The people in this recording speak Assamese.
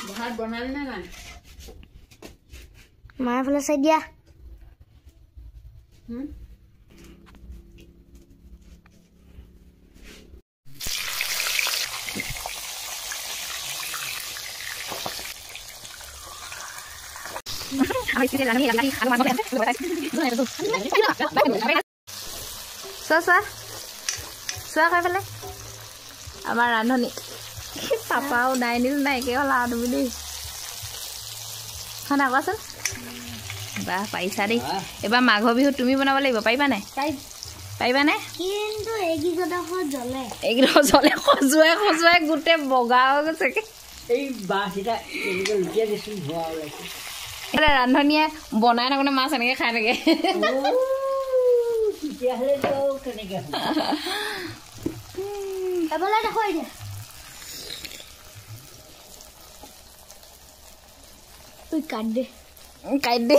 ভাত বনালি না নাই মায়ে ফলে চাই দিয়া আমাৰ ৰান্ধনি পাপাও নাই নিল নাইকে হ'ল আৰু তুমি দেই খানা কোৱাচোন বাহ পাৰিছা দেই এবাৰ মাঘৰ বিহুত তুমি বনাব লাগিব পাৰিবা নাই পাৰিবানে কিন্তু এইকেইডোখৰ জ্বলে খজুৱাই গোটেই বগা হৈ গৈছেগে এই বাঁহকেইটা এনেকৈ লুটিয়াই দিছোঁ ধোৱা ওলাইছে ৰান্ধনীয়ে বনাই থাকোঁতে মাছ এনেকৈ খাই থাকে তেতিয়াহ'লেতো কেনেকৈ এবাৰ দেখুৱাই দিয়া কাট দে